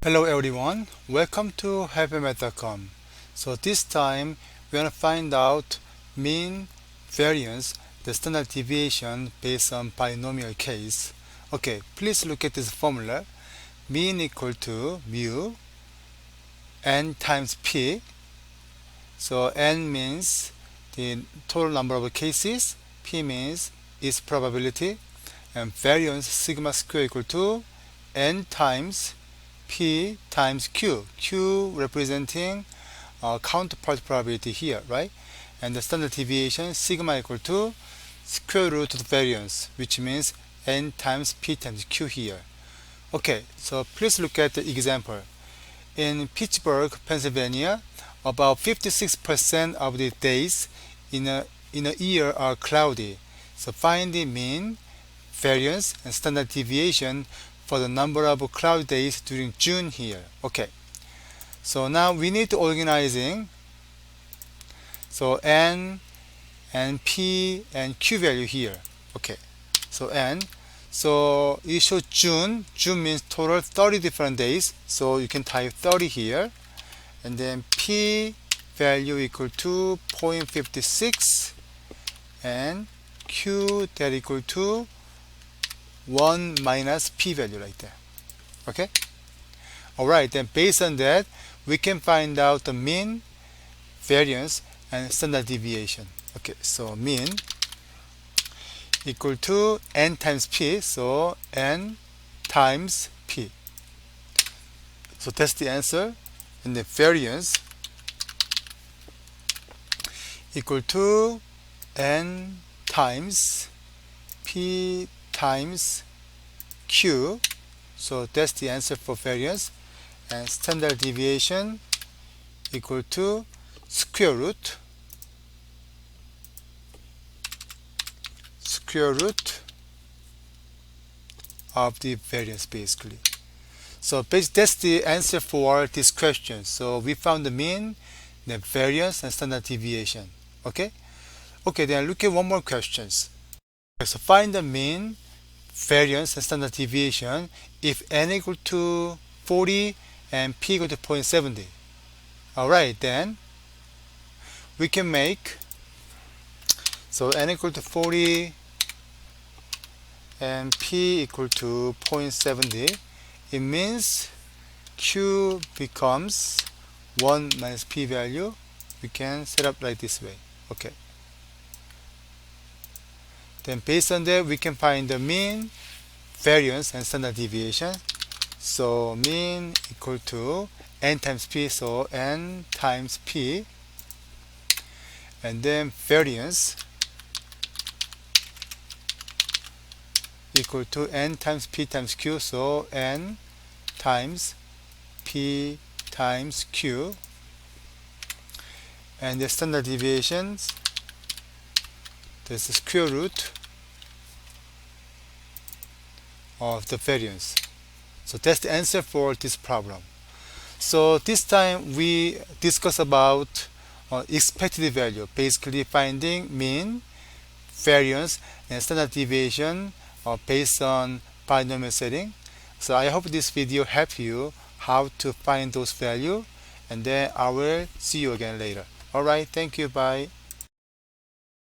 Hello everyone, welcome to happymath.com. So this time we're going to find out mean, variance, the standard deviation based on binomial case. Okay, please look at this formula. Mean equal to mu n times p. So n means the total number of cases, p means its probability, and variance sigma square equal to n times P times Q. Q representing counterpart probability here, right? And the standard deviation sigma equal to square root of the variance, which means n times P times Q here. Okay, so please look at the example. In Pittsburgh, Pennsylvania, about 56% of the days in a year are cloudy. So find the mean, variance, and standard deviation for the number of cloud days during June here. Okay, so now we need to organizing. So n and p and q value here. Okay, so n. So it shows June. June means total 30 different days. So you can type 30 here, and then p value equal to 0.56 and q that equal to 1 minus p value right there. Okay, alright, then based on that we can find out the mean, variance, and standard deviation. Okay, so mean equal to n times p, so n times p, so that's the answer. And the variance equal to n times p times q, so that's the answer for variance. And standard deviation equal to square root of the variance basically. So that's the answer for this question. So we found the mean, the variance, and standard deviation. Okay, then look at one more questions. So find the mean, variance, and standard deviation if n equal to 40 and p equal to 0.70. Alright, then we can make, so n equal to 40 and p equal to 0.70. It means q becomes 1 minus p value. We can set up like this way. Okay, then based on that we can find the mean, variance, and standard deviation. So mean equal to n times p, so n times p, and then variance equal to n times p times q, so n times p times q, and the standard deviations, this is square root of the variance. So that's the answer for this problem. So this time we discuss about expected value, basically finding mean, variance, and standard deviation based on binomial setting. So I hope this video helped you how to find those values, and then I will see you again later. Alright, thank you, bye.